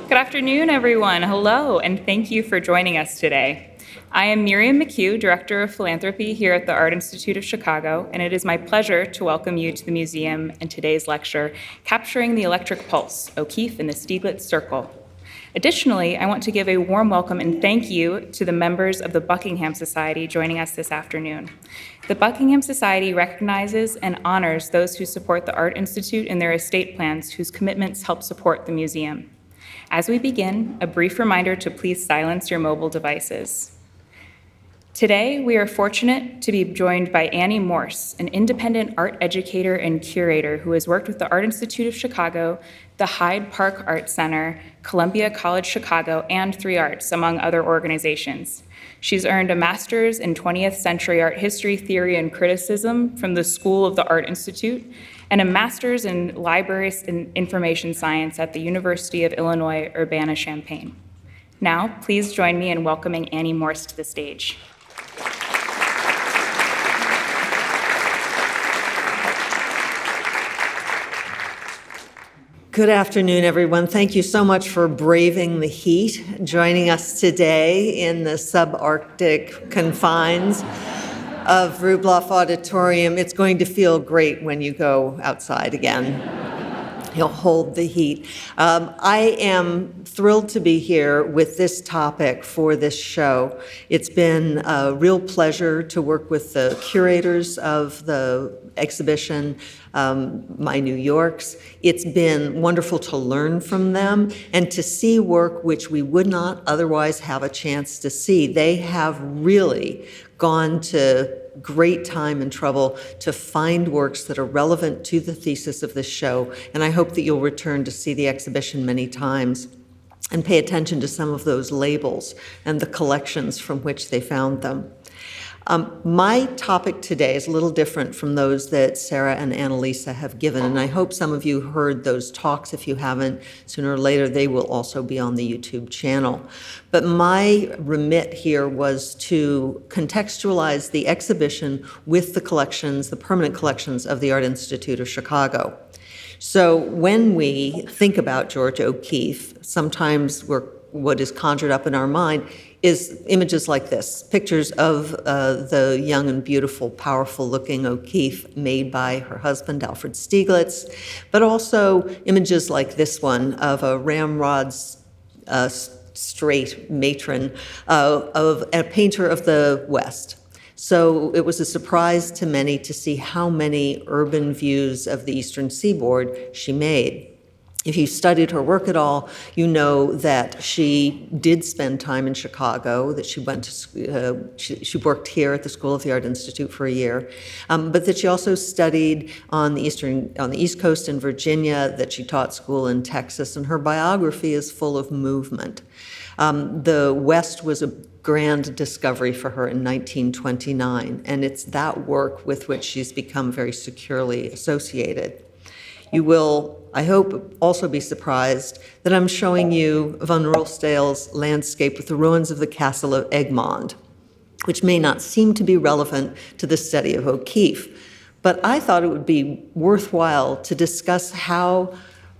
Good afternoon, everyone. Hello, and thank you for joining us today. I am Miriam McHugh, Director of Philanthropy here at the Art Institute of Chicago, and it is my pleasure to welcome you to the museum and today's lecture, Capturing the Electric Pulse, O'Keeffe in the Stieglitz Circle. Additionally, I want to give a warm welcome and thank you to the members of the Buckingham Society joining us this afternoon. The Buckingham Society recognizes and honors those who support the Art Institute in their estate plans whose commitments help support the museum. As we begin, a brief reminder to please silence your mobile devices. Today, we are fortunate to be joined by Annie Morse, an independent art educator and curator who has worked with the Art Institute of Chicago, the Hyde Park Art Center, Columbia College Chicago, and 3Arts, among other organizations. She's earned a master's in 20th century art history, theory, and criticism from the School of the Art Institute, and a master's in libraries and information science at the University of Illinois, Urbana-Champaign. Now, please join me in welcoming Annie Morse to the stage. Good afternoon, everyone. Thank you so much for braving the heat, joining us today in the subarctic confines of Rubloff Auditorium. It's going to feel great when you go outside again. You'll hold the heat. I am thrilled to be here with this topic for this show. It's been a real pleasure to work with the curators of the exhibition, my New Yorks. It's been wonderful to learn from them and to see work which we would not otherwise have a chance to see. They have really gone to great time and trouble to find works that are relevant to the thesis of this show, and I hope that you'll return to see the exhibition many times and pay attention to some of those labels and the collections from which they found them. My topic today is a little different from those that Sarah and Annalisa have given, and I hope some of you heard those talks. If you haven't, sooner or later they will also be on the YouTube channel. But my remit here was to contextualize the exhibition with the collections, the permanent collections of the Art Institute of Chicago. So when we think about George O'Keeffe, sometimes what is conjured up in our mind is images like this, pictures of the young and beautiful, powerful-looking O'Keeffe made by her husband, Alfred Stieglitz, but also images like this one of a ramrod straight matron of a painter of the West. So it was a surprise to many to see how many urban views of the Eastern Seaboard she made. If you studied her work at all, you know that she did spend time in Chicago, that she went to, she worked here at the School of the Art Institute for a year, but that she also studied on the East Coast in Virginia, that she taught school in Texas, and her biography is full of movement. The West was a grand discovery for her in 1929, and it's that work with which she's become very securely associated. You will, I hope, also be surprised that I'm showing you Van Rolsdale's landscape with the ruins of the castle of Egmond, which may not seem to be relevant to the study of O'Keeffe, but I thought it would be worthwhile to discuss how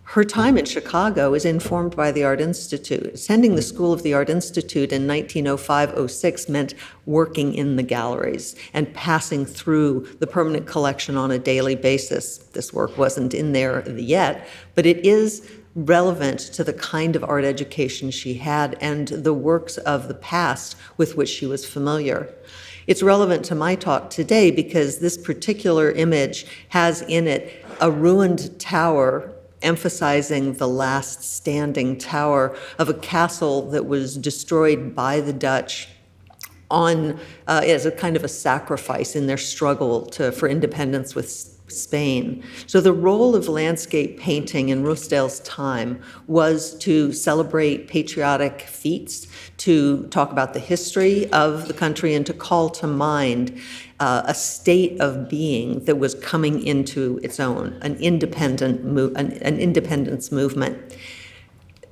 her time in Chicago is informed by the Art Institute. Attending the School of the Art Institute in 1905-06 meant working in the galleries and passing through the permanent collection on a daily basis. This work wasn't in there yet, but it is relevant to the kind of art education she had and the works of the past with which she was familiar. It's relevant to my talk today because this particular image has in it a ruined tower emphasizing the last standing tower of a castle that was destroyed by the Dutch as a kind of a sacrifice in their struggle for independence with Spain. So the role of landscape painting in Rolsdale's time was to celebrate patriotic feats, to talk about the history of the country, and to call to mind a state of being that was coming into its own, an independence movement.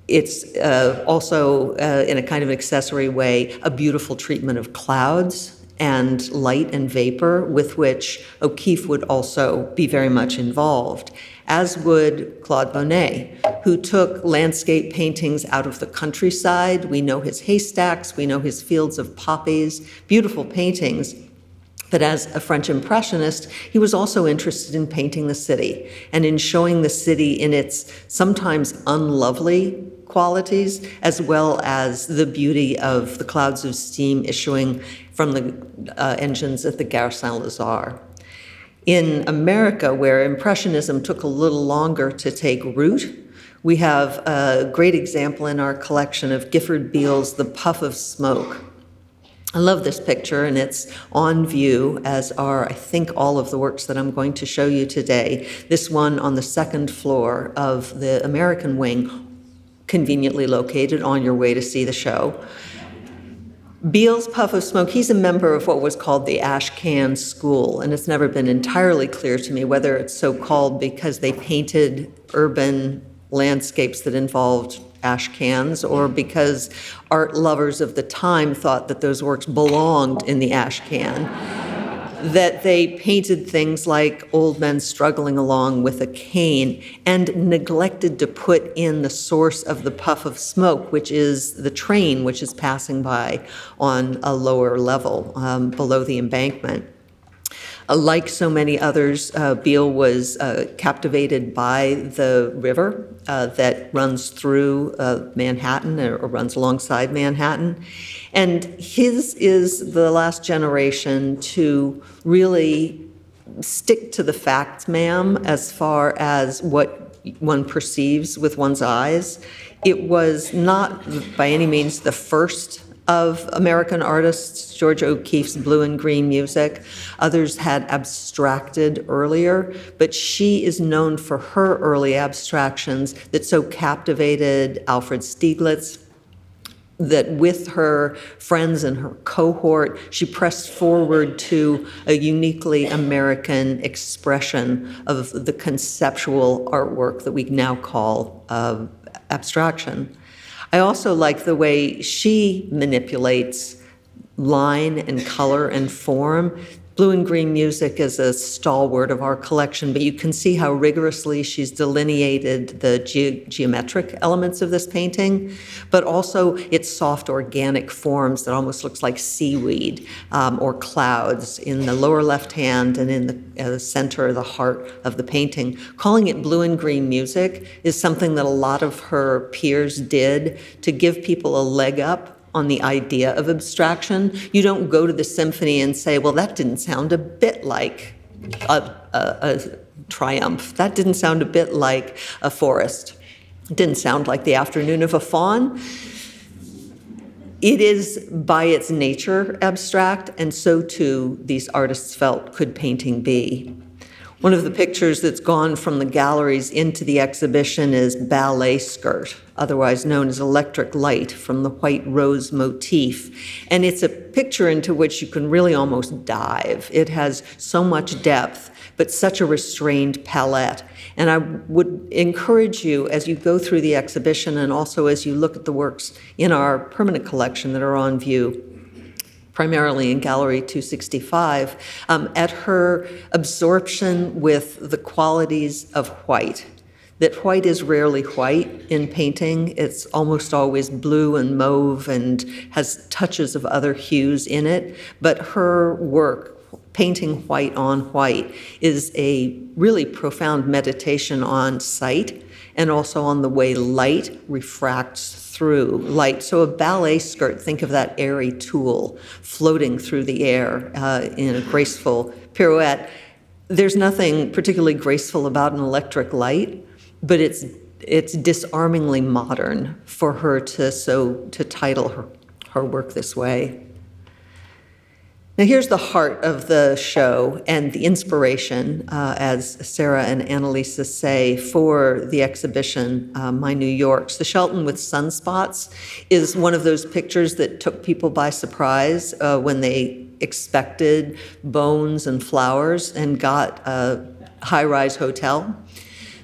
It's also, in a kind of accessory way, a beautiful treatment of clouds and light and vapor with which O'Keeffe would also be very much involved, as would Claude Monet, who took landscape paintings out of the countryside. We know his haystacks, we know his fields of poppies, beautiful paintings. But as a French Impressionist, he was also interested in painting the city and in showing the city in its sometimes unlovely qualities, as well as the beauty of the clouds of steam issuing from the engines at the Gare Saint-Lazare. In America, where Impressionism took a little longer to take root, we have a great example in our collection of Gifford Beale's The Puff of Smoke. I love this picture, and it's on view, as are, I think, all of the works that I'm going to show you today. This one on the second floor of the American wing, conveniently located on your way to see the show. Beale's Puff of Smoke, he's a member of what was called the Ash Can School, and it's never been entirely clear to me whether it's so called because they painted urban landscapes that involved ash cans, or because art lovers of the time thought that those works belonged in the ash can, that they painted things like old men struggling along with a cane and neglected to put in the source of the puff of smoke, which is the train which is passing by on a lower level below the embankment. Like so many others, Beale was captivated by the river that runs through Manhattan, or runs alongside Manhattan. And his is the last generation to really stick to the facts, ma'am, as far as what one perceives with one's eyes. It was not by any means the first of American artists, Georgia O'Keeffe's blue and green music. Others had abstracted earlier, but she is known for her early abstractions that so captivated Alfred Stieglitz that with her friends and her cohort, she pressed forward to a uniquely American expression of the conceptual artwork that we now call abstraction. I also like the way she manipulates line and color and form. Blue and green music is a stalwart of our collection, but you can see how rigorously she's delineated the geometric elements of this painting, but also its soft organic forms that almost looks like seaweed or clouds in the lower left hand and in the center, the heart of the painting. Calling it blue and green music is something that a lot of her peers did to give people a leg up on the idea of abstraction. You don't go to the symphony and say, well, that didn't sound a bit like a triumph. That didn't sound a bit like a forest. It didn't sound like the afternoon of a faun. It is, by its nature, abstract, and so too, these artists felt, could painting be. One of the pictures that's gone from the galleries into the exhibition is Ballet Skirt, otherwise known as Electric Light, from the White Rose motif. And it's a picture into which you can really almost dive. It has so much depth, but such a restrained palette. And I would encourage you, as you go through the exhibition and also as you look at the works in our permanent collection that are on view, primarily in Gallery 265, at her absorption with the qualities of white. That white is rarely white in painting. It's almost always blue and mauve and has touches of other hues in it. But her work, painting white on white, is a really profound meditation on sight and also on the way light refracts through light. So a ballet skirt, think of that airy tulle floating through the air in a graceful pirouette. There's nothing particularly graceful about an electric light, but it's disarmingly modern for her to title her work this way. Now here's the heart of the show and the inspiration, as Sarah and Annalisa say, for the exhibition, My New Yorks. The Shelton with Sunspots is one of those pictures that took people by surprise when they expected bones and flowers and got a high-rise hotel.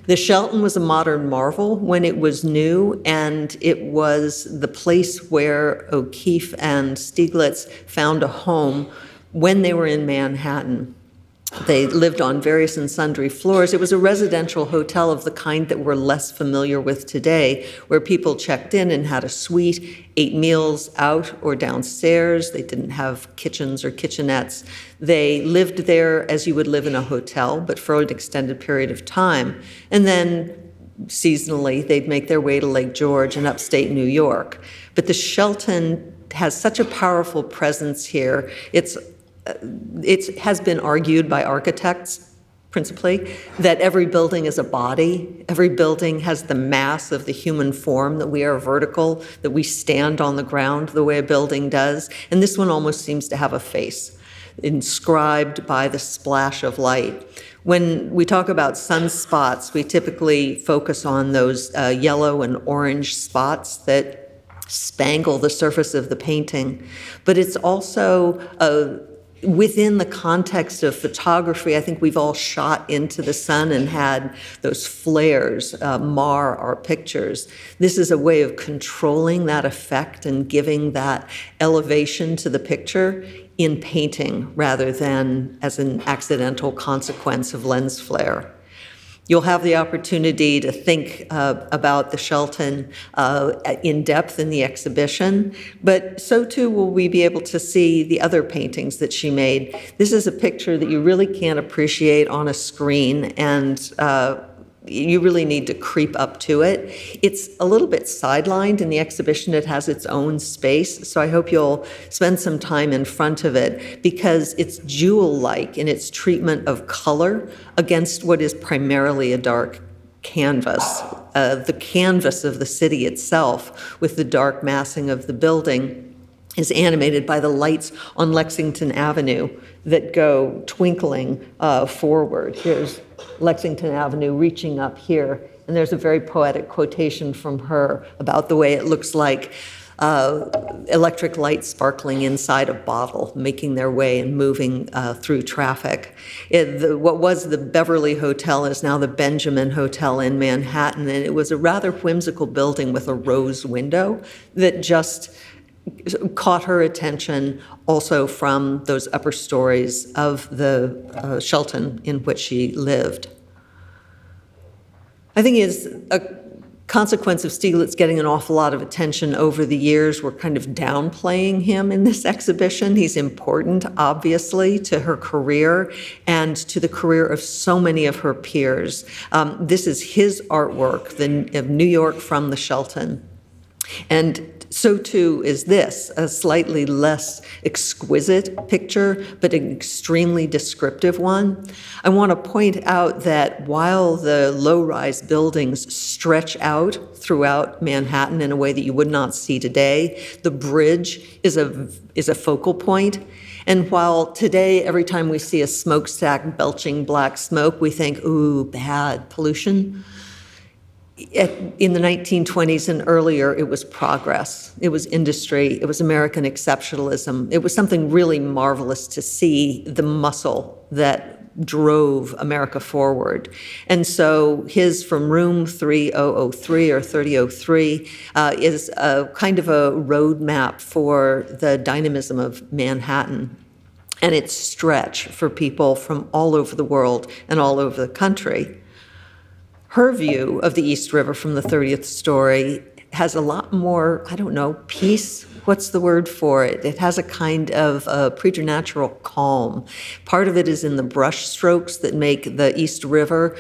The Shelton was a modern marvel when it was new, and it was the place where O'Keeffe and Stieglitz found a home when they were in Manhattan. They lived on various and sundry floors. It was a residential hotel of the kind that we're less familiar with today, where people checked in and had a suite, ate meals out or downstairs. They didn't have kitchens or kitchenettes. They lived there as you would live in a hotel, but for an extended period of time. And then seasonally, they'd make their way to Lake George in upstate New York. But the Shelton has such a powerful presence here. It has been argued by architects, principally, that every building is a body. Every building has the mass of the human form, that we are vertical, that we stand on the ground the way a building does. And this one almost seems to have a face, inscribed by the splash of light. When we talk about sunspots, we typically focus on those yellow and orange spots that spangle the surface of the painting. But it's also within the context of photography. I think we've all shot into the sun and had those flares mar our pictures. This is a way of controlling that effect and giving that elevation to the picture in painting rather than as an accidental consequence of lens flare. You'll have the opportunity to think about the Shelton in depth in the exhibition, but so too will we be able to see the other paintings that she made. This is a picture that you really can't appreciate on a screen, and you really need to creep up to it. It's a little bit sidelined in the exhibition. It has its own space, so I hope you'll spend some time in front of it because it's jewel-like in its treatment of color against what is primarily a dark canvas. The canvas of the city itself, with the dark massing of the building, is animated by the lights on Lexington Avenue that go twinkling forward. Here's Lexington Avenue reaching up here, and there's a very poetic quotation from her about the way it looks like electric lights sparkling inside a bottle, making their way and moving through traffic. What was the Beverly Hotel is now the Benjamin Hotel in Manhattan, and it was a rather whimsical building with a rose window that just caught her attention also from those upper stories of the Shelton in which she lived. I think it's a consequence of Stieglitz getting an awful lot of attention over the years. We're kind of downplaying him in this exhibition. He's important, obviously, to her career and to the career of so many of her peers. This is his artwork, of New York from the Shelton. And so too is this, a slightly less exquisite picture, but an extremely descriptive one. I want to point out that while the low-rise buildings stretch out throughout Manhattan in a way that you would not see today, the bridge is a focal point. And while today, every time we see a smokestack belching black smoke, we think, ooh, bad pollution, in the 1920s and earlier, it was progress. It was industry. It was American exceptionalism. It was something really marvelous to see the muscle that drove America forward. And so his From Room 3003 or 3003 is a kind of a roadmap for the dynamism of Manhattan and its stretch for people from all over the world and all over the country. Her view of the East River from the 30th story has a lot more, peace. What's the word for it? It has a kind of preternatural calm. Part of it is in the brush strokes that make the East River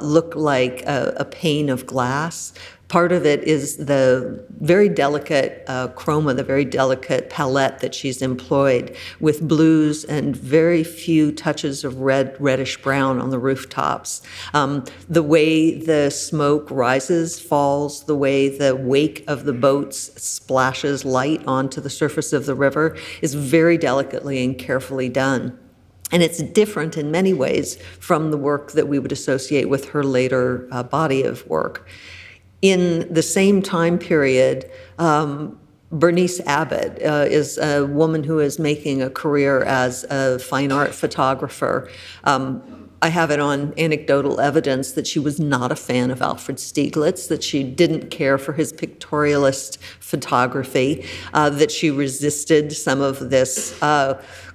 look like a pane of glass. Part of it is the very delicate chroma, the very delicate palette that she's employed with blues and very few touches of reddish brown on the rooftops. The way the smoke rises, falls, the way the wake of the boats splashes light onto the surface of the river is very delicately and carefully done. And it's different in many ways from the work that we would associate with her later body of work. In the same time period, Bernice Abbott is a woman who is making a career as a fine art photographer. I have it on anecdotal evidence that she was not a fan of Alfred Stieglitz, that she didn't care for his pictorialist photography, that she resisted some of this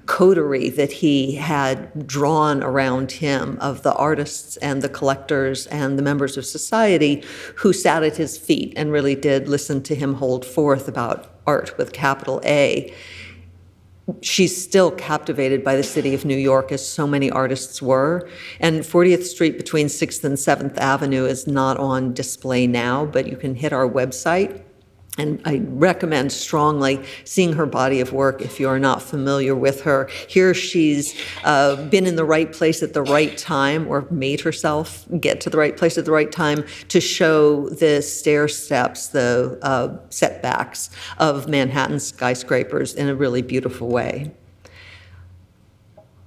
coterie that he had drawn around him of the artists and the collectors and the members of society who sat at his feet and really did listen to him hold forth about art with capital A. She's still captivated by the city of New York, as so many artists were. And 40th Street between 6th and 7th Avenue is not on display now, but you can hit our website. And I recommend strongly seeing her body of work if you're not familiar with her. Here she's been in the right place at the right time, or made herself get to the right place at the right time to show the stair steps, the setbacks of Manhattan skyscrapers in a really beautiful way.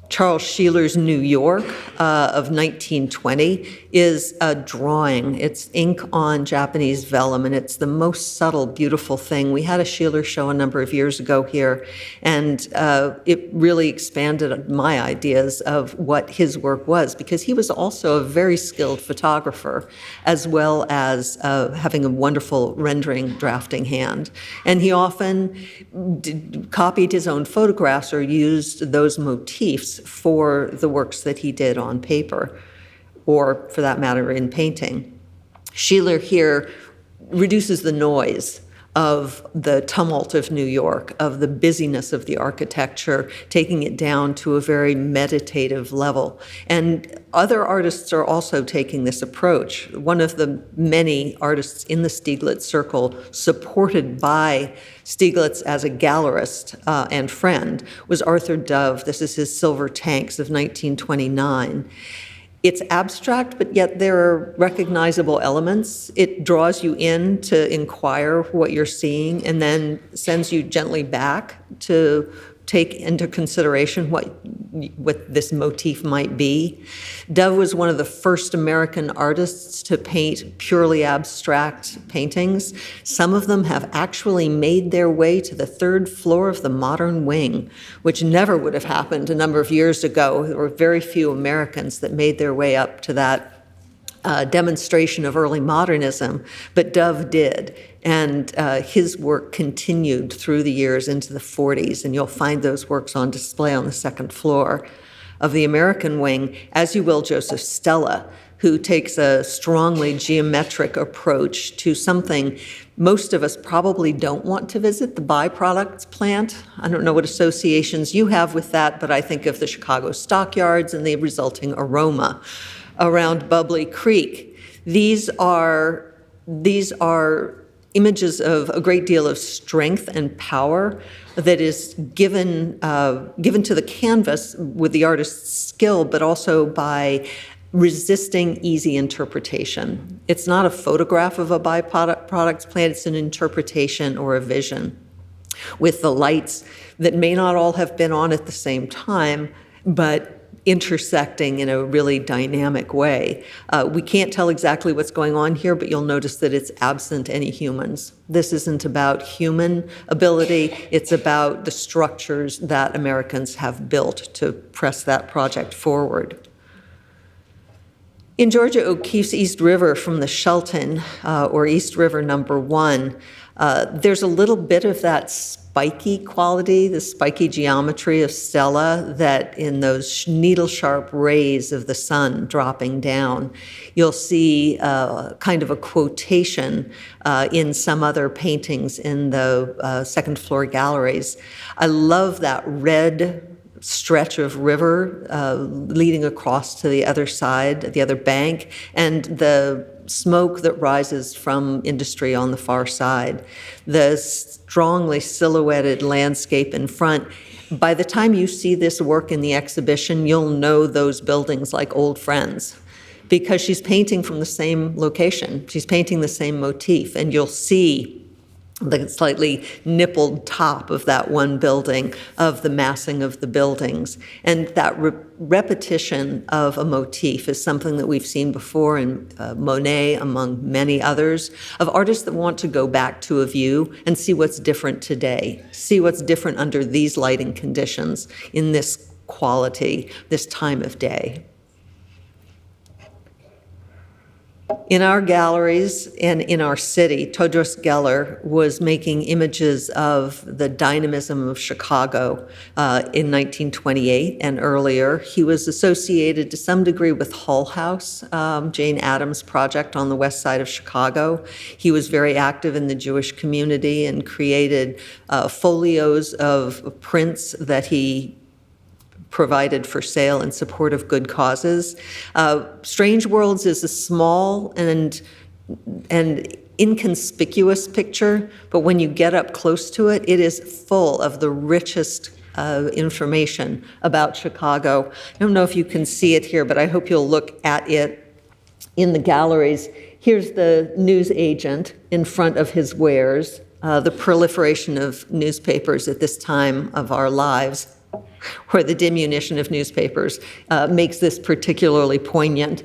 Charles Sheeler's New York of 1920 is a drawing. It's ink on Japanese vellum, and it's the most subtle, beautiful thing. We had a Sheeler show a number of years ago here, and it really expanded my ideas of what his work was, because he was also a very skilled photographer, as well as having a wonderful rendering drafting hand. And he often copied his own photographs or used those motifs for the works that he did on paper, or for that matter, in painting. Sheeler here reduces the noise of the tumult of New York, of the busyness of the architecture, taking it down to a very meditative level. And other artists are also taking this approach. One of the many artists in the Stieglitz circle, supported by Stieglitz as a gallerist and friend, was Arthur Dove. This is his Silver Tanks of 1929. It's abstract, but yet there are recognizable elements. It draws you in to inquire what you're seeing, and then sends you gently back to take into consideration what this motif might be. Dove was one of the first American artists to paint purely abstract paintings. Some of them have actually made their way to the third floor of the modern wing, which never would have happened a number of years ago. There were very few Americans that made their way up to that demonstration of early modernism, but Dove did. And his work continued through the years into the 40s, and you'll find those works on display on the second floor of the American wing, as you will Joseph Stella, who takes a strongly geometric approach to something most of us probably don't want to visit, the byproducts plant. I don't know what associations you have with that, but I think of the Chicago stockyards and the resulting aroma around Bubbly Creek. These are images of a great deal of strength and power that is given to the canvas with the artist's skill, but also by resisting easy interpretation. It's not a photograph of a byproducts plant, it's an interpretation or a vision, with the lights that may not all have been on at the same time, but intersecting in a really dynamic way. We can't tell exactly what's going on here, but you'll notice that it's absent any humans. This isn't about human ability, it's about the structures that Americans have built to press that project forward. In Georgia O'Keeffe's East River from the Shelton, or East River number 1, there's a little bit of that spiky quality, the spiky geometry of Stella, that in those needle-sharp rays of the sun dropping down, you'll see kind of a quotation in some other paintings in the second floor galleries. I love that red stretch of river leading across to the other side, the other bank, and the smoke that rises from industry on the far side. The strongly silhouetted landscape in front. By the time you see this work in the exhibition, you'll know those buildings like old friends, because she's painting from the same location. She's painting the same motif, and you'll see the slightly nippled top of that one building, of the massing of the buildings. And that repetition of a motif is something that we've seen before in Monet, among many others, of artists that want to go back to a view and see what's different today, see what's different under these lighting conditions, in this quality, this time of day. In our galleries and in our city, Todros Geller was making images of the dynamism of Chicago in 1928 and earlier. He was associated to some degree with Hull House, Jane Addams' project on the west side of Chicago. He was very active in the Jewish community and created folios of prints that he provided for sale in support of good causes. Strange Worlds is a small and inconspicuous picture, but when you get up close to it, it is full of the richest information about Chicago. I don't know if you can see it here, but I hope you'll look at it in the galleries. Here's the news agent in front of his wares, the proliferation of newspapers at this time of our lives, where the diminution of newspapers makes this particularly poignant.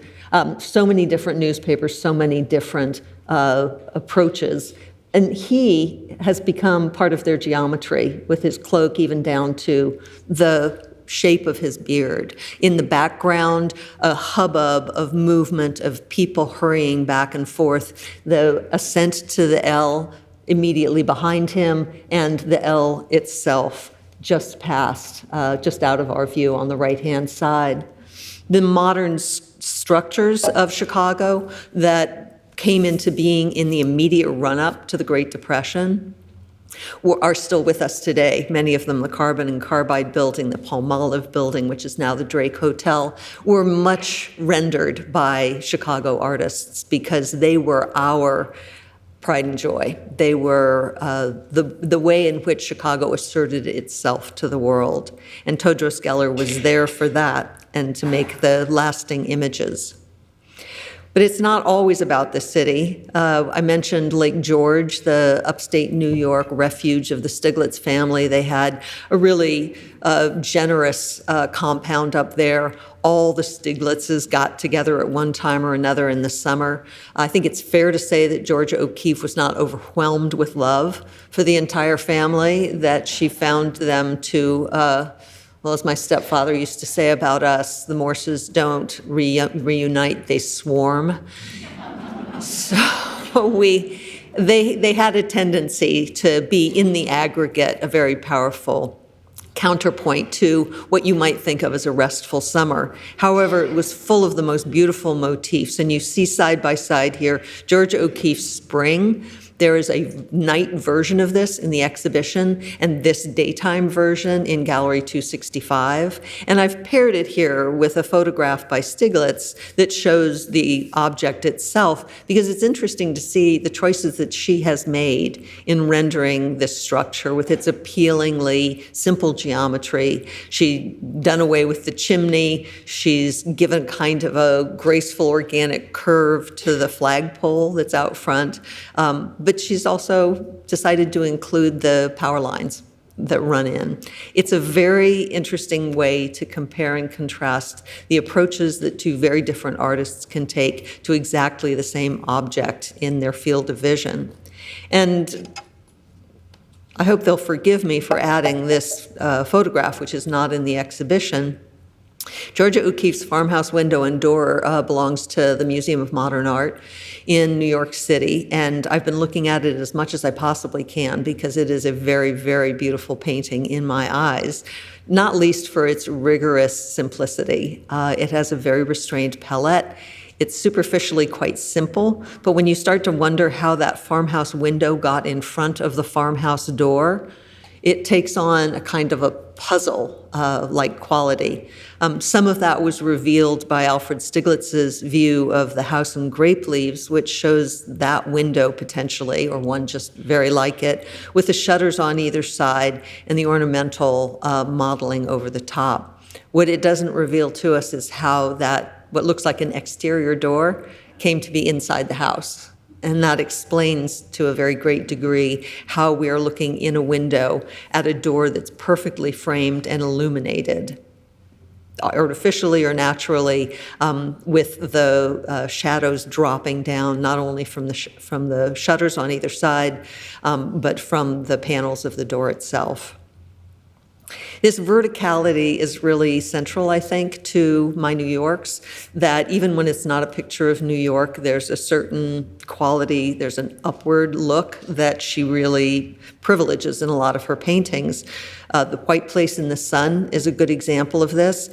So many different newspapers, so many different approaches. And he has become part of their geometry, with his cloak even down to the shape of his beard. In the background, a hubbub of movement of people hurrying back and forth, the ascent to the L immediately behind him, and the L itself just past, just out of our view on the right-hand side. The modern structures of Chicago that came into being in the immediate run-up to the Great Depression are still with us today. Many of them, the Carbon and Carbide building, the Palmolive building, which is now the Drake Hotel, were much rendered by Chicago artists because they were our pride and joy. They were the way in which Chicago asserted itself to the world. And Todros Geller was there for that and to make the lasting images. But it's not always about the city. I mentioned Lake George, the upstate New York refuge of the Stieglitz family. They had a really generous compound up there. All the Stieglitzes got together at one time or another in the summer. I think it's fair to say that Georgia O'Keeffe was not overwhelmed with love for the entire family, that she found them to well, as my stepfather used to say about us, the Morses don't reunite, they swarm. So they had a tendency to be, in the aggregate, a very powerful counterpoint to what you might think of as a restful summer. However, it was full of the most beautiful motifs, and you see side by side here Georgia O'Keeffe's Spring. There is a night version of this in the exhibition and this daytime version in Gallery 265. And I've paired it here with a photograph by Stieglitz that shows the object itself, because it's interesting to see the choices that she has made in rendering this structure with its appealingly simple geometry. She's done away with the chimney. She's given kind of a graceful organic curve to the flagpole that's out front. But she's also decided to include the power lines that run in. It's a very interesting way to compare and contrast the approaches that two very different artists can take to exactly the same object in their field of vision. And I hope they'll forgive me for adding this photograph, which is not in the exhibition. Georgia O'Keeffe's farmhouse window and door belongs to the Museum of Modern Art in New York City, and I've been looking at it as much as I possibly can because it is a very, very beautiful painting in my eyes, not least for its rigorous simplicity. It has a very restrained palette. It's superficially quite simple, but when you start to wonder how that farmhouse window got in front of the farmhouse door, it takes on a kind of a puzzle-like quality. Some of that was revealed by Alfred Stieglitz's view of the house in Grape Leaves, which shows that window potentially, or one just very like it, with the shutters on either side and the ornamental modeling over the top. What it doesn't reveal to us is how that, what looks like an exterior door, came to be inside the house. And that explains to a very great degree how we are looking in a window at a door that's perfectly framed and illuminated, artificially or naturally, with the shadows dropping down, not only from the shutters on either side, but from the panels of the door itself. This verticality is really central, I think, to my New Yorks, that even when it's not a picture of New York, there's a certain quality, there's an upward look that she really privileges in a lot of her paintings. The White Place in the Sun is a good example of this.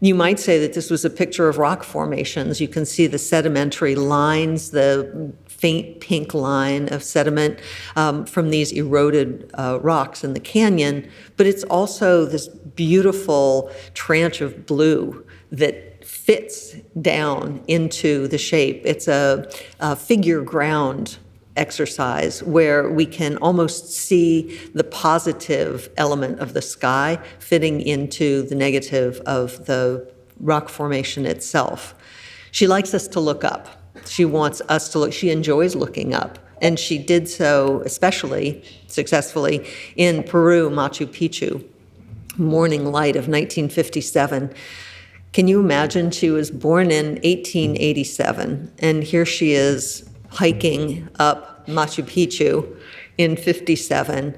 You might say that this was a picture of rock formations. You can see the sedimentary lines, the faint pink line of sediment from these eroded rocks in the canyon, but it's also this beautiful tranche of blue that fits down into the shape. It's a figure ground exercise where we can almost see the positive element of the sky fitting into the negative of the rock formation itself. She likes us to look up. She wants us to look. She enjoys looking up. And she did so especially successfully in Peru, Machu Picchu, Morning Light of 1957. Can you imagine? She was born in 1887, and here she is hiking up Machu Picchu in 57,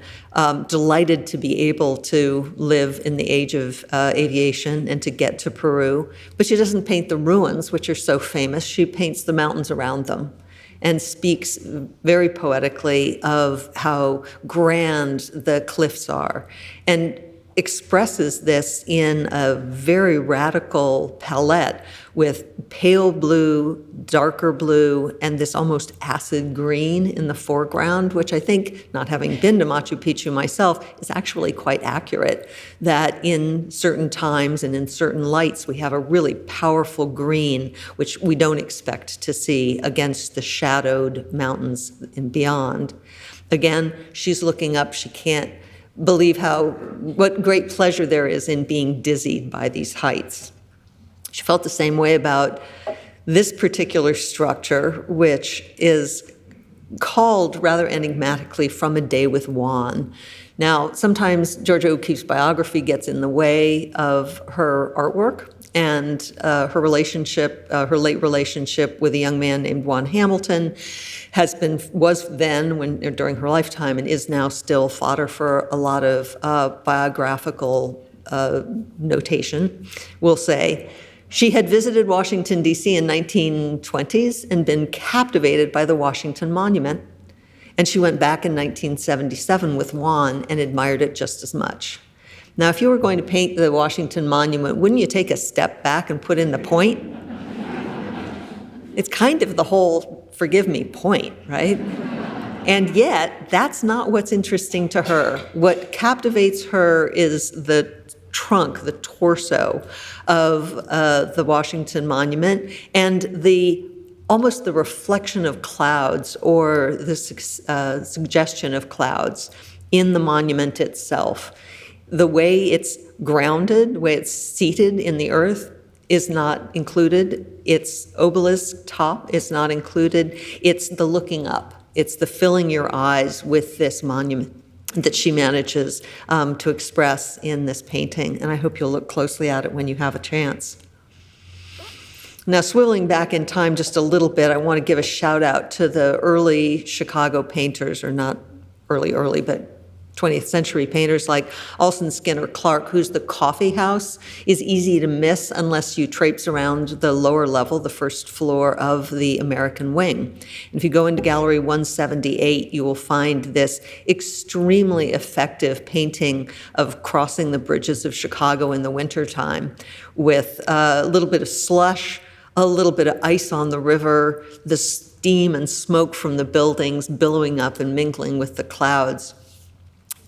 delighted to be able to live in the age of aviation and to get to Peru. But she doesn't paint the ruins, which are so famous. She paints the mountains around them and speaks very poetically of how grand the cliffs are, and expresses this in a very radical palette with pale blue, darker blue, and this almost acid green in the foreground, which I think, not having been to Machu Picchu myself, is actually quite accurate, that in certain times and in certain lights, we have a really powerful green, which we don't expect to see against the shadowed mountains and beyond. Again, she's looking up. She can't believe what great pleasure there is in being dizzied by these heights. She felt the same way about this particular structure, which is called rather enigmatically From a Day with Juan. Now, sometimes Georgia O'Keeffe's biography gets in the way of her artwork, and her late relationship with a young man named Juan Hamilton was then, during her lifetime, and is now still fodder for a lot of biographical notation, we'll say. She had visited Washington, D.C. in 1920s and been captivated by the Washington Monument. And she went back in 1977 with Juan and admired it just as much. Now, if you were going to paint the Washington Monument, wouldn't you take a step back and put in the point? It's kind of the whole, forgive me, point, right? And yet, that's not what's interesting to her. What captivates her is the trunk, the torso of the Washington Monument, and almost the reflection of clouds, or the suggestion of clouds in the monument itself. The way it's grounded, the way it's seated in the earth is not included. Its obelisk top is not included. It's the looking up. It's the filling your eyes with this monument that she manages to express in this painting. And I hope you'll look closely at it when you have a chance. Now, swiveling back in time just a little bit, I want to give a shout out to the early Chicago painters, or not early, but 20th century painters like Alson Skinner Clark, whose The Coffee House is easy to miss unless you traipse around the lower level, the first floor of the American Wing. And if you go into Gallery 178, you will find this extremely effective painting of crossing the bridges of Chicago in the wintertime with a little bit of slush, a little bit of ice on the river, the steam and smoke from the buildings billowing up and mingling with the clouds.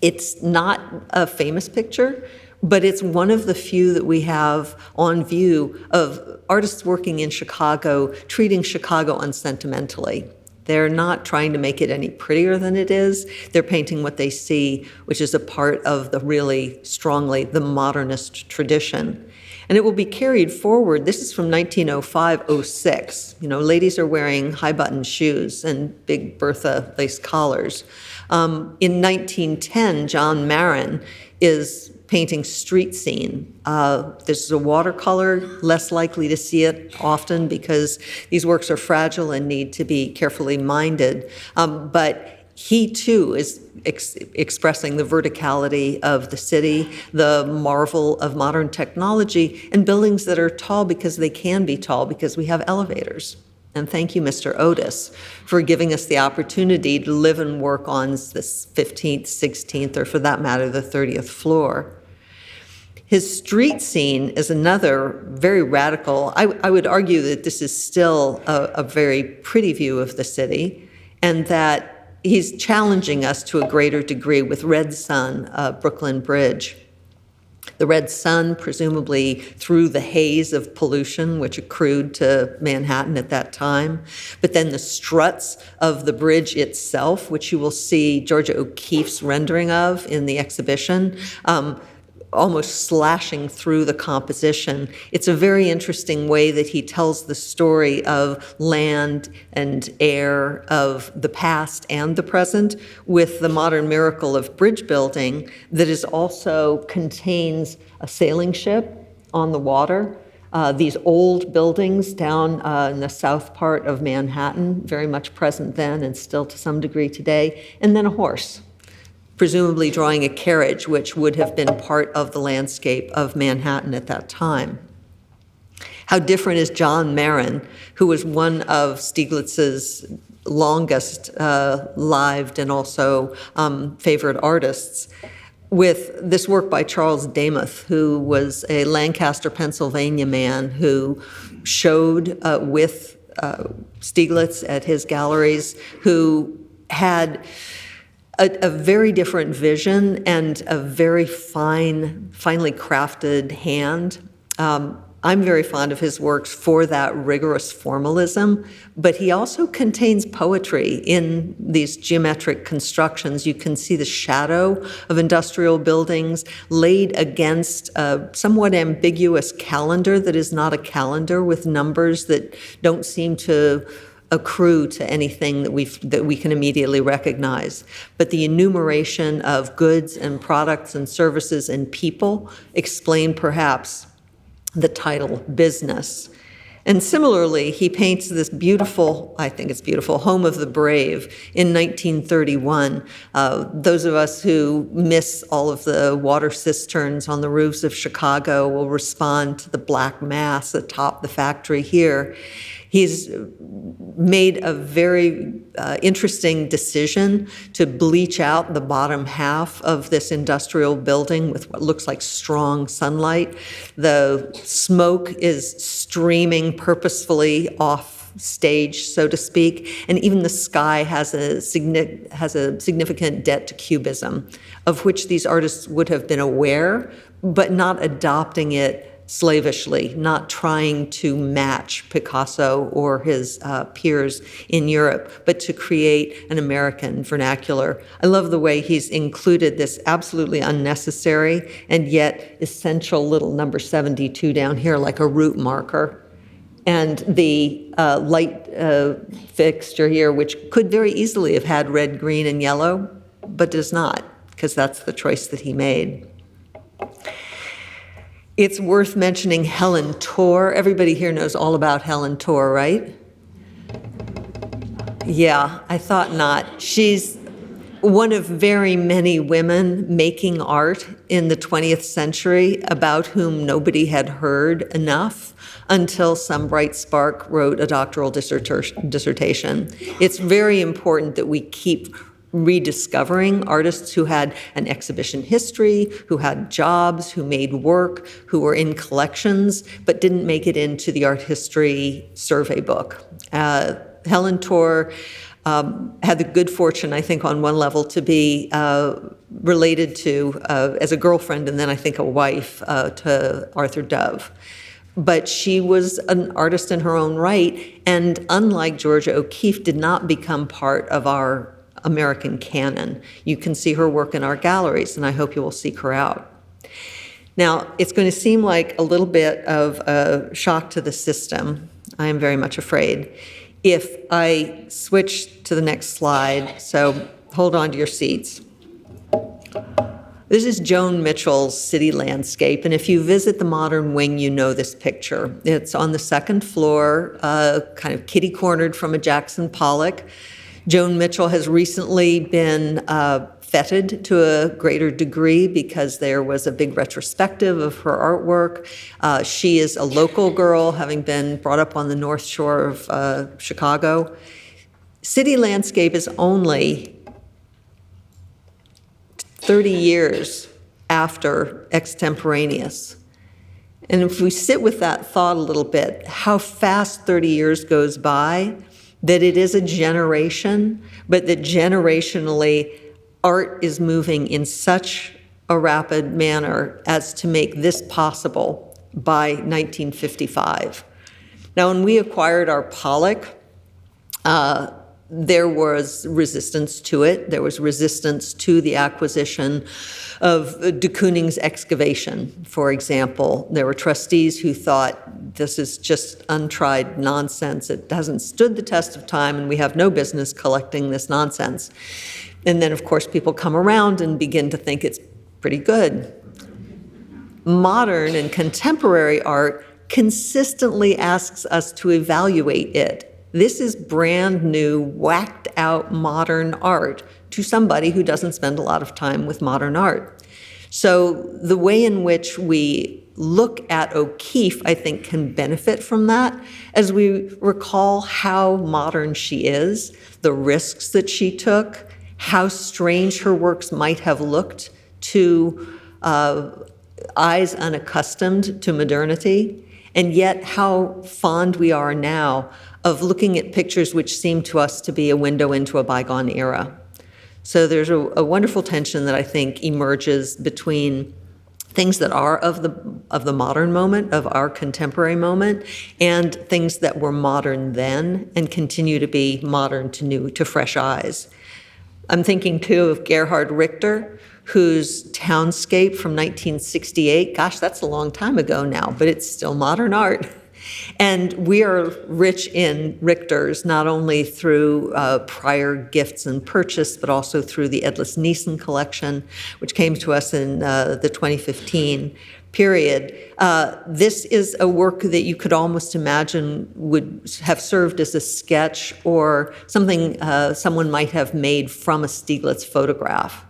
It's not a famous picture, but it's one of the few that we have on view of artists working in Chicago, treating Chicago unsentimentally. They're not trying to make it any prettier than it is. They're painting what they see, which is a part of the really strongly the modernist tradition. And it will be carried forward. This is from 1905-06. Ladies are wearing high-button shoes and big Bertha lace collars. In 1910, John Marin is painting street scene. This is a watercolor, less likely to see it often because these works are fragile and need to be carefully minded. But he too is expressing the verticality of the city, the marvel of modern technology, and buildings that are tall because they can be tall because we have elevators. And thank you, Mr. Otis, for giving us the opportunity to live and work on this 15th, 16th, or for that matter, the 30th floor. His street scene is another very radical. I would argue that this is still a very pretty view of the city, and that he's challenging us to a greater degree with Red Sun, Brooklyn Bridge. The red sun, presumably through the haze of pollution which accrued to Manhattan at that time, but then the struts of the bridge itself, which you will see Georgia O'Keeffe's rendering of in the exhibition, almost slashing through the composition. It's a very interesting way that he tells the story of land and air, of the past and the present, with the modern miracle of bridge building that is also contains a sailing ship on the water, these old buildings down in the south part of Manhattan, very much present then and still to some degree today, and then a horse, presumably drawing a carriage, which would have been part of the landscape of Manhattan at that time. How different is John Marin, who was one of Stieglitz's longest lived and also favored artists, with this work by Charles Demuth, who was a Lancaster, Pennsylvania man who showed with Stieglitz at his galleries, who had a very different vision and a very finely crafted hand. I'm very fond of his works for that rigorous formalism, but he also contains poetry in these geometric constructions. You can see the shadow of industrial buildings laid against a somewhat ambiguous calendar that is not a calendar, with numbers that don't seem to accrue to anything that we can immediately recognize. But the enumeration of goods and products and services and people explain perhaps the title business. And similarly, he paints this beautiful, I think it's beautiful, Home of the Brave in 1931. Those of us who miss all of the water cisterns on the roofs of Chicago will respond to the black mass atop the factory here. He's made a very interesting decision to bleach out the bottom half of this industrial building with what looks like strong sunlight. The smoke is streaming purposefully off stage, so to speak, and even the sky has a significant debt to cubism, of which these artists would have been aware, but not adopting it slavishly, not trying to match Picasso or his peers in Europe, but to create an American vernacular. I love the way he's included this absolutely unnecessary and yet essential little number 72 down here, like a route marker. And the light fixture here, which could very easily have had red, green, and yellow, but does not, because that's the choice that he made. It's worth mentioning Helen Torr. Everybody here knows all about Helen Torr, right? Yeah, I thought not. She's one of very many women making art in the 20th century about whom nobody had heard enough until some bright spark wrote a doctoral dissertation. It's very important that we keep rediscovering artists who had an exhibition history, who had jobs, who made work, who were in collections, but didn't make it into the art history survey book. Helen Torr had the good fortune, I think, on one level, to be related to, as a girlfriend and then I think a wife, to Arthur Dove. But she was an artist in her own right, and unlike Georgia O'Keeffe, did not become part of our American canon. You can see her work in our galleries, and I hope you will seek her out. Now, it's going to seem like a little bit of a shock to the system. I am very much afraid. If I switch to the next slide, so hold on to your seats. This is Joan Mitchell's city landscape, and if you visit the modern wing, you know this picture. It's on the second floor, kind of kitty-cornered from a Jackson Pollock. Joan Mitchell has recently been feted to a greater degree because there was a big retrospective of her artwork. She is a local girl, having been brought up on the North Shore of Chicago. City Landscape is only 30 years after Extemporaneous. And if we sit with that thought a little bit, how fast 30 years goes by, that it is a generation, but that generationally art is moving in such a rapid manner as to make this possible by 1955. Now, when we acquired our Pollock, there was resistance to it. There was resistance to the acquisition of de Kooning's excavation, for example. There were trustees who thought this is just untried nonsense. It hasn't stood the test of time, and we have no business collecting this nonsense. And then, of course, people come around and begin to think it's pretty good. Modern and contemporary art consistently asks us to evaluate it. This is brand new, whacked out modern art to somebody who doesn't spend a lot of time with modern art. So the way in which we look at O'Keeffe, I think, can benefit from that as we recall how modern she is, the risks that she took, how strange her works might have looked to eyes unaccustomed to modernity, and yet how fond we are now of looking at pictures which seem to us to be a window into a bygone era. So there's a wonderful tension that I think emerges between things that are of the modern moment, of our contemporary moment, and things that were modern then and continue to be modern to fresh eyes. I'm thinking too of Gerhard Richter, whose Townscape from 1968, gosh, that's a long time ago now, but it's still modern art. And we are rich in Richters, not only through prior gifts and purchase, but also through the Edlis Neeson collection, which came to us in the 2015 period. This is a work that you could almost imagine would have served as a sketch or something someone might have made from a Stieglitz photograph.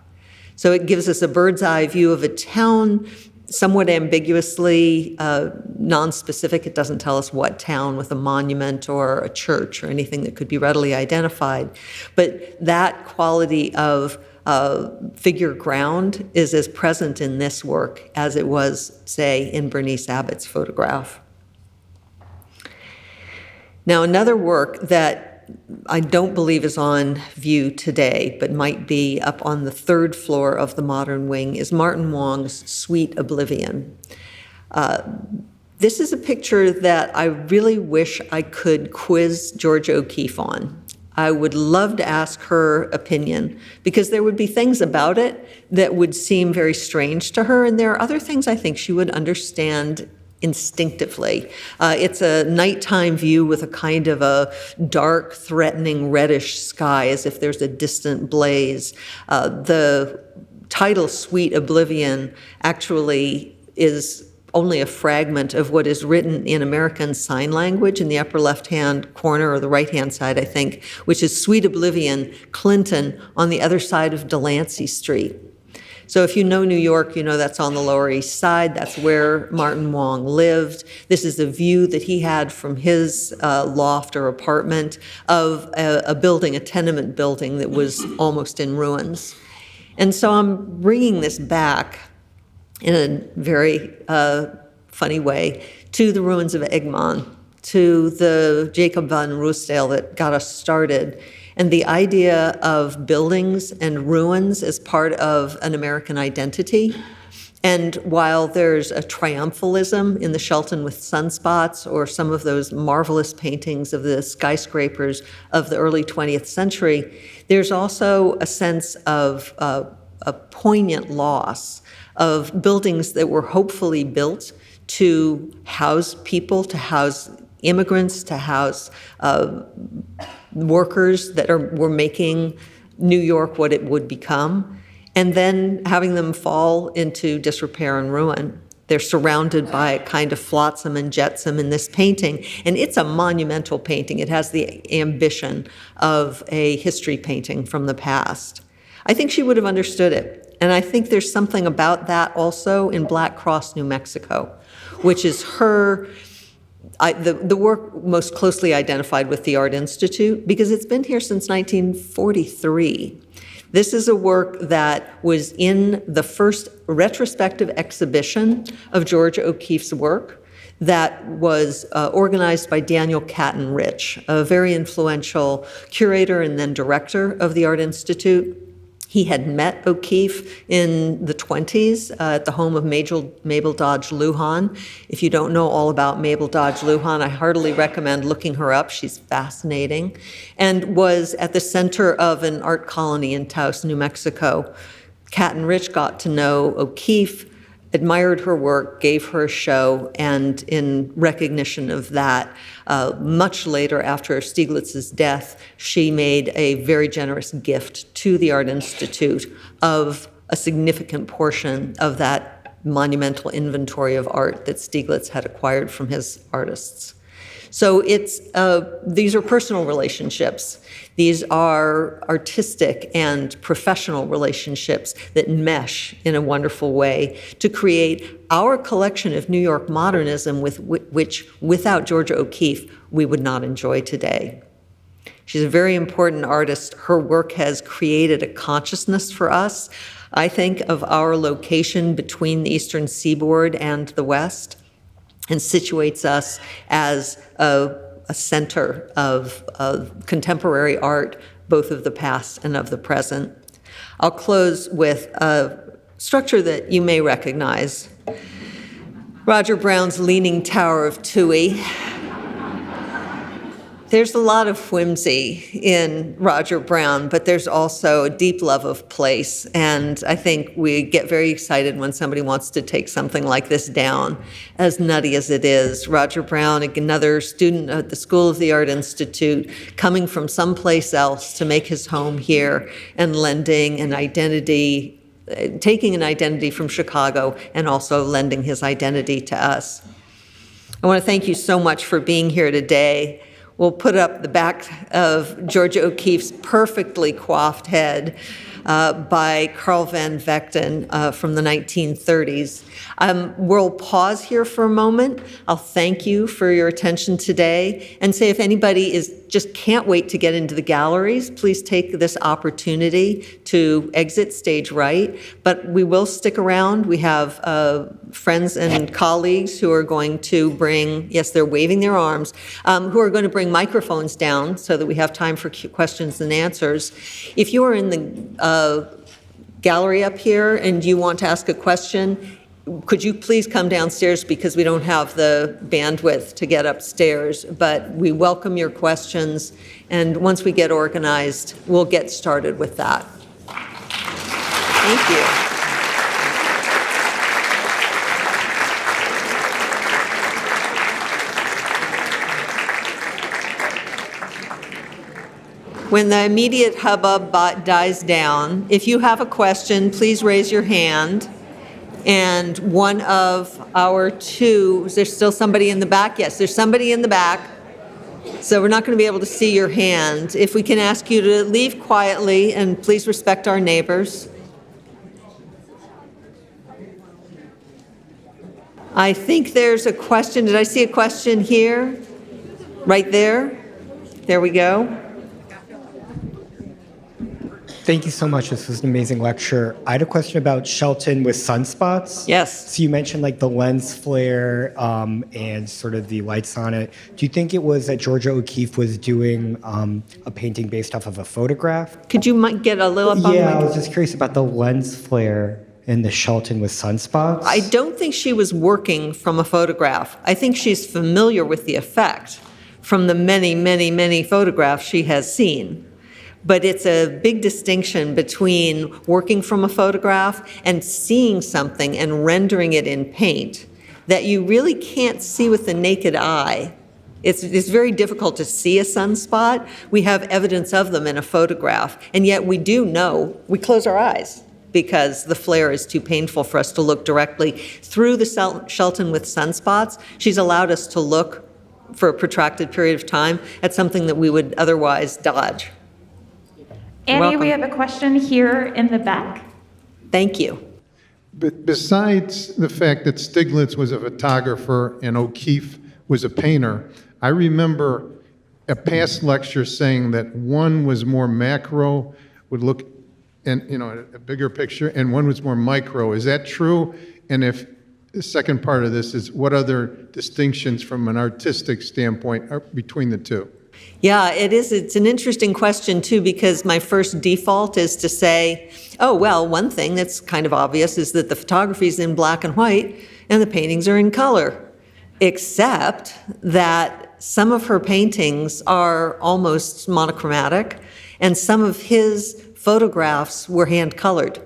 So it gives us a bird's eye view of a town, somewhat ambiguously non-specific. It doesn't tell us what town with a monument or a church or anything that could be readily identified. But that quality of figure ground is as present in this work as it was, say, in Bernice Abbott's photograph. Now, another work that I don't believe is on view today, but might be up on the third floor of the modern wing, is Martin Wong's Sweet Oblivion. This is a picture that I really wish I could quiz Georgia O'Keeffe on. I would love to ask her opinion, because there would be things about it that would seem very strange to her, and there are other things I think she would understand instinctively. It's a nighttime view with a kind of a dark, threatening, reddish sky, as if there's a distant blaze. The title, Sweet Oblivion, actually is only a fragment of what is written in American Sign Language in the upper left-hand corner, or the right-hand side, I think, which is Sweet Oblivion, Clinton, on the other side of Delancey Street. So if you know New York, you know that's on the Lower East Side. That's where Martin Wong lived. This is a view that he had from his loft or apartment of a building, a tenement building that was almost in ruins. And so I'm bringing this back in a very funny way to the ruins of Egmont, to the Jacob van Ruysdael that got us started, and the idea of buildings and ruins as part of an American identity. And while there's a triumphalism in the Shelton with Sunspots, or some of those marvelous paintings of the skyscrapers of the early 20th century, there's also a sense of a poignant loss of buildings that were hopefully built to house people, to house immigrants, to house workers that were making New York what it would become, and then having them fall into disrepair and ruin. They're surrounded by kind of flotsam and jetsam in this painting, and it's a monumental painting. It has the ambition of a history painting from the past. I think she would have understood it, and I think there's something about that also in Black Cross, New Mexico, which is the work most closely identified with the Art Institute, because it's been here since 1943. This is a work that was in the first retrospective exhibition of Georgia O'Keeffe's work that was organized by Daniel Catton Rich, a very influential curator and then director of the Art Institute. He had met O'Keeffe in the 20s at the home of Mabel Dodge Lujan. If you don't know all about Mabel Dodge Lujan, I heartily recommend looking her up. She's fascinating. And was at the center of an art colony in Taos, New Mexico. Catton Rich got to know O'Keeffe, admired her work, gave her a show, and in recognition of that, much later after Stieglitz's death, she made a very generous gift to the Art Institute of a significant portion of that monumental inventory of art that Stieglitz had acquired from his artists. So these are personal relationships. These are artistic and professional relationships that mesh in a wonderful way to create our collection of New York modernism, which without Georgia O'Keeffe, we would not enjoy today. She's a very important artist. Her work has created a consciousness for us, I think, of our location between the Eastern Seaboard and the West, and situates us as a center of contemporary art, both of the past and of the present. I'll close with a structure that you may recognize. Roger Brown's Leaning Tower of Toohey. There's a lot of whimsy in Roger Brown, but there's also a deep love of place. And I think we get very excited when somebody wants to take something like this down, as nutty as it is. Roger Brown, another student at the School of the Art Institute, coming from someplace else to make his home here and lending an identity, taking an identity from Chicago and also lending his identity to us. I want to thank you so much for being here today. We'll put up the back of Georgia O'Keeffe's perfectly coiffed head by Carl van Vechten from the 1930s. We'll pause here for a moment. I'll thank you for your attention today and say if anybody just can't wait to get into the galleries, please take this opportunity to exit stage right. But we will stick around. We have friends and colleagues who are going to bring, yes, they're waving their arms, who are going to bring microphones down so that we have time for questions and answers. If you are in the gallery up here and you want to ask a question, could you please come downstairs because we don't have the bandwidth to get upstairs, but we welcome your questions, and once we get organized, we'll get started with that. Thank you. When the immediate hubbub dies down, if you have a question, please raise your hand. And one of our two, is there still somebody in the back? Yes, there's somebody in the back. So we're not going to be able to see your hand. If we can ask you to leave quietly and please respect our neighbors. I think there's a question. Did I see a question here? Right there? There we go. Thank you so much. This was an amazing lecture. I had a question about Shelton with Sunspots. Yes. So you mentioned like the lens flare and sort of the lights on it. Do you think it was that Georgia O'Keeffe was doing a painting based off of a photograph? Could you get a little up on I was just curious about the lens flare in the Shelton with Sunspots. I don't think she was working from a photograph. I think she's familiar with the effect from the many, many, many photographs she has seen. But it's a big distinction between working from a photograph and seeing something and rendering it in paint that you really can't see with the naked eye. It's very difficult to see a sunspot. We have evidence of them in a photograph, and yet we do know. We close our eyes, because the flare is too painful for us to look directly through the Shelton with sunspots. She's allowed us to look for a protracted period of time at something that we would otherwise dodge. Annie, we have a question here in the back. Thank you. But besides the fact that Stieglitz was a photographer and O'Keeffe was a painter, I remember a past lecture saying that one was more macro, would look and a bigger picture, and one was more micro. Is that true? And if the second part of this is, what other distinctions from an artistic standpoint are between the two? Yeah, it is. It's an interesting question, too, because my first default is to say, oh, well, one thing that's kind of obvious is that the photography is in black and white and the paintings are in color, except that some of her paintings are almost monochromatic and some of his photographs were hand-colored.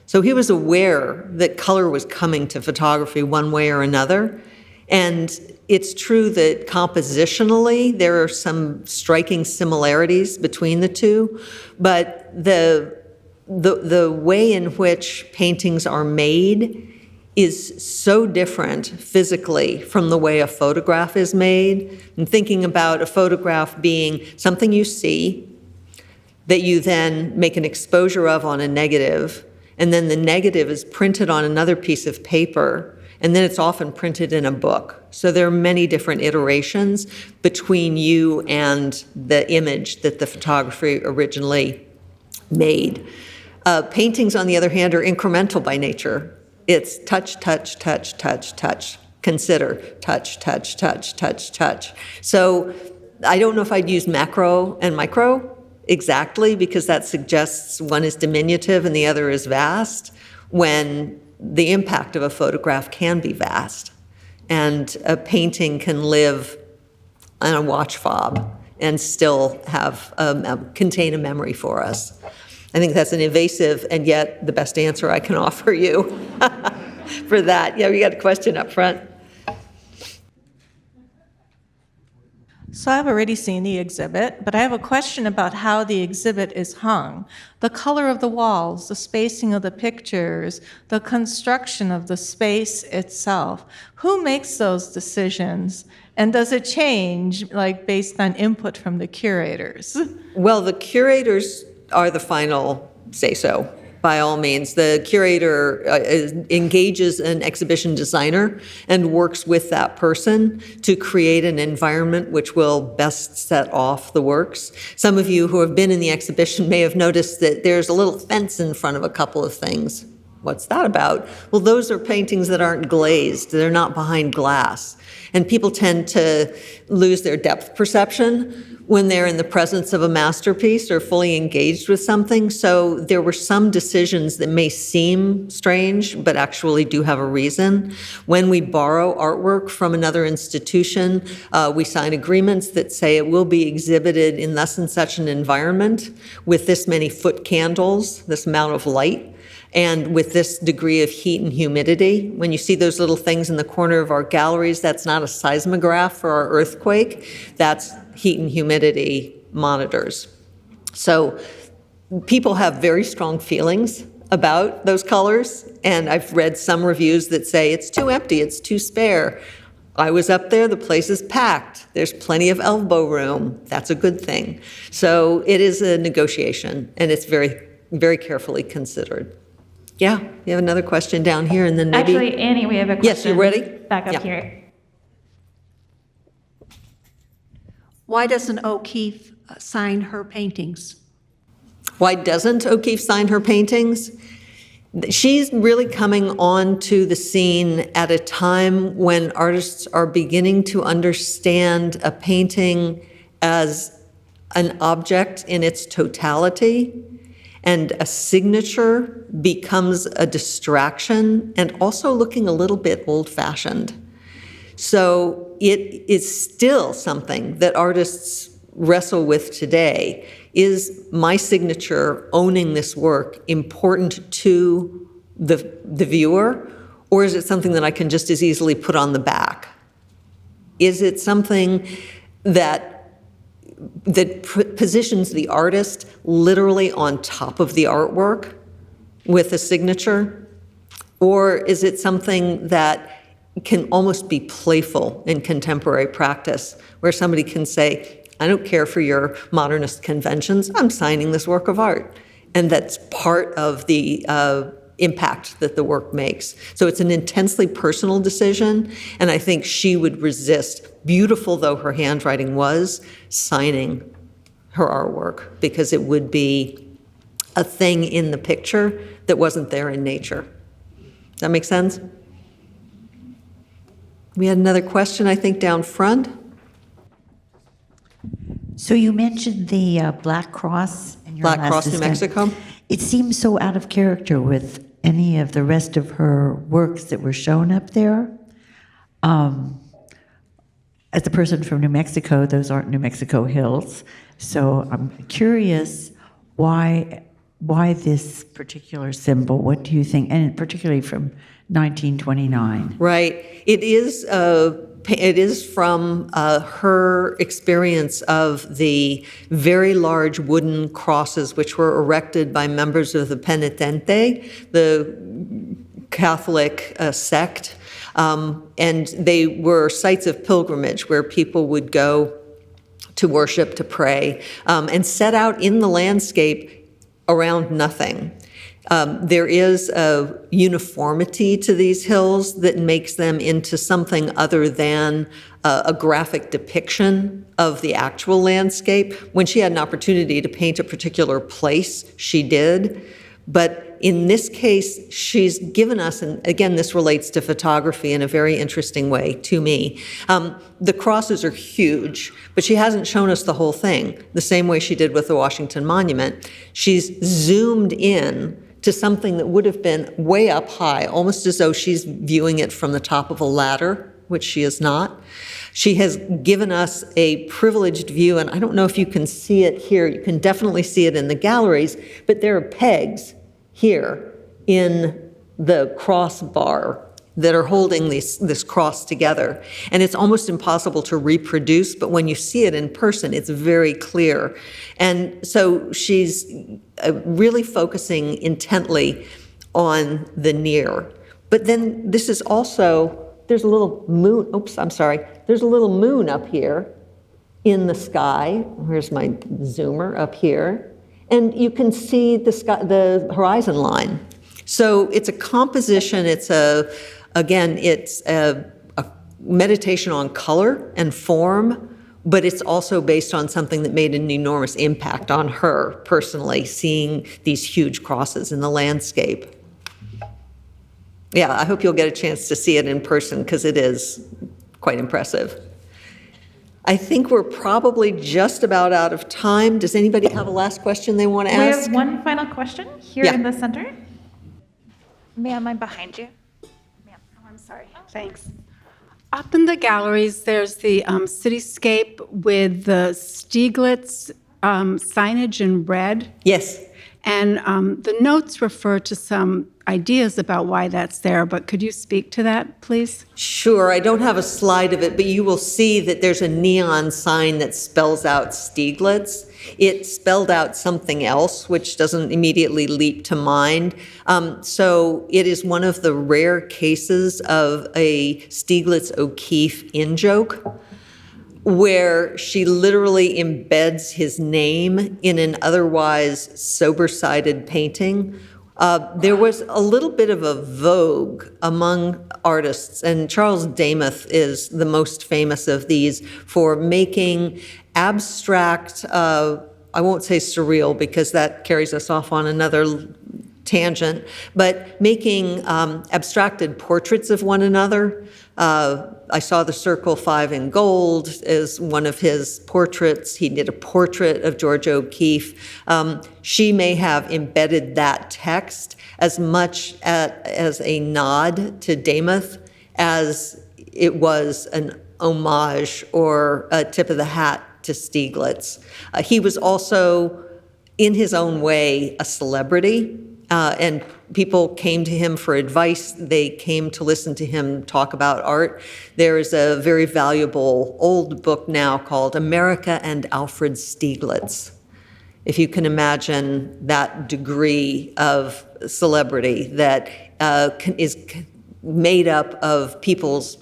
So he was aware that color was coming to photography one way or another. And it's true that compositionally there are some striking similarities between the two, but the way in which paintings are made is so different physically from the way a photograph is made. And thinking about a photograph being something you see that you then make an exposure of on a negative, and then the negative is printed on another piece of paper, and then it's often printed in a book. So there are many different iterations between you and the image that the photography originally made. Paintings, on the other hand, are incremental by nature. It's touch, touch, touch, touch, touch. Consider, touch, touch, touch, touch, touch. So I don't know if I'd use macro and micro exactly, because that suggests one is diminutive and the other is vast, when the impact of a photograph can be vast. And a painting can live on a watch fob and still have contain a memory for us. I think that's an evasive and yet the best answer I can offer you for that. Yeah, you got a question up front. So I've already seen the exhibit, but I have a question about how the exhibit is hung. The color of the walls, the spacing of the pictures, the construction of the space itself. Who makes those decisions? And does it change, like, based on input from the curators? Well, the curators are the final say-so, by all means. The curator engages an exhibition designer and works with that person to create an environment which will best set off the works. Some of you who have been in the exhibition may have noticed that there's a little fence in front of a couple of things. What's that about? Well, those are paintings that aren't glazed. They're not behind glass. And people tend to lose their depth perception when they're in the presence of a masterpiece or fully engaged with something. So there were some decisions that may seem strange, but actually do have a reason. When we borrow artwork from another institution, we sign agreements that say it will be exhibited in thus and such an environment with this many foot candles, this amount of light, and with this degree of heat and humidity. When you see those little things in the corner of our galleries, that's not a seismograph for our earthquake, that's heat and humidity monitors. So people have very strong feelings about those colors, and I've read some reviews that say it's too empty, it's too spare. I was up there, the place is packed. There's plenty of elbow room. That's a good thing. So it is a negotiation, and it's very, very carefully considered. Yeah, you have another question down here, and then maybe... Actually, Annie, we have a question. Yes, you ready? Back up Yeah. here. Why doesn't O'Keeffe sign her paintings? Why doesn't O'Keeffe sign her paintings? She's really coming onto the scene at a time when artists are beginning to understand a painting as an object in its totality, and a signature becomes a distraction and also looking a little bit old-fashioned. So it is still something that artists wrestle with today. Is my signature owning this work important to the viewer, or is it something that I can just as easily put on the back? Is it something that positions the artist literally on top of the artwork, with a signature? Or is it something that can almost be playful in contemporary practice, where somebody can say, I don't care for your modernist conventions, I'm signing this work of art. And that's part of the impact that the work makes. So it's an intensely personal decision, and I think she would resist, beautiful though her handwriting was, signing her artwork, because it would be a thing in the picture that wasn't there in nature. Does that make sense? We had another question, I think, down front. So you mentioned the Black Cross in your Black last Cross, New discussion. Mexico. It seems so out of character with any of the rest of her works that were shown up there. As a person from New Mexico, those aren't New Mexico hills. So I'm curious why this particular symbol? What do you think? And particularly from 1929. Right. It is from her experience of the very large wooden crosses which were erected by members of the Penitente, the Catholic sect, and they were sites of pilgrimage where people would go to worship, to pray, and set out in the landscape around nothing. There is a uniformity to these hills that makes them into something other than a graphic depiction of the actual landscape. When she had an opportunity to paint a particular place, she did. But in this case, she's given us, and again, this relates to photography in a very interesting way to me. The crosses are huge, but she hasn't shown us the whole thing, the same way she did with the Washington Monument. She's zoomed in to something that would have been way up high, almost as though she's viewing it from the top of a ladder, which she is not. She has given us a privileged view, and I don't know if you can see it here. You can definitely see it in the galleries, but there are pegs here in the crossbar that are holding this cross together. And it's almost impossible to reproduce, but when you see it in person, it's very clear. And so she's really focusing intently on the near. But then this is also, there's a little moon, there's a little moon up here in the sky. Here's my zoomer up here. And you can see the sky, the horizon line. So it's a composition, it's a meditation on color and form, but it's also based on something that made an enormous impact on her personally, seeing these huge crosses in the landscape. Yeah, I hope you'll get a chance to see it in person because it is quite impressive. I think we're probably just about out of time. Does anybody have a last question they want to ask? We have one final question here in the center. Ma'am, I'm behind you. Ma'am, oh, I'm sorry. Thanks. Up in the galleries, there's the cityscape with the Stieglitz signage in red. Yes. And the notes refer to some ideas about why that's there, but could you speak to that, please? Sure. I don't have a slide of it, but you will see that there's a neon sign that spells out Stieglitz. It spelled out something else, which doesn't immediately leap to mind. So it is one of the rare cases of a Stieglitz-O'Keeffe in-joke, where she literally embeds his name in an otherwise sober-sided painting. There was a little bit of a vogue among artists, and Charles Demuth is the most famous of these for making abstract, I won't say surreal because that carries us off on another tangent, but making abstracted portraits of one another. I saw the Circle 5 in Gold as one of his portraits. He did a portrait of Georgia O'Keeffe. She may have embedded that text as much as a nod to Demuth as it was an homage or a tip of the hat to Stieglitz. He was also, in his own way, a celebrity. And people came to him for advice. They came to listen to him talk about art. There is a very valuable old book now called America and Alfred Stieglitz. if you can imagine that degree of celebrity that is made up of people's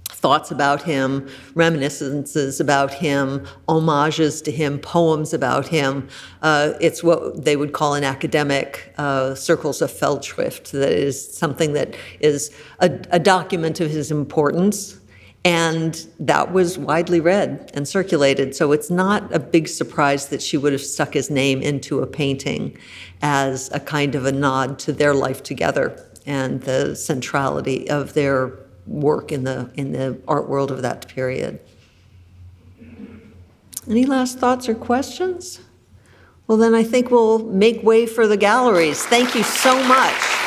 thoughts about him, reminiscences about him, homages to him, poems about him. It's what they would call in academic circles a Feldschrift, that is something that is a document of his importance, and that was widely read and circulated. So it's not a big surprise that she would have stuck his name into a painting as a kind of a nod to their life together and the centrality of their work in the art world of that period. Any last thoughts or questions? Well, then I think we'll make way for the galleries. Thank you so much.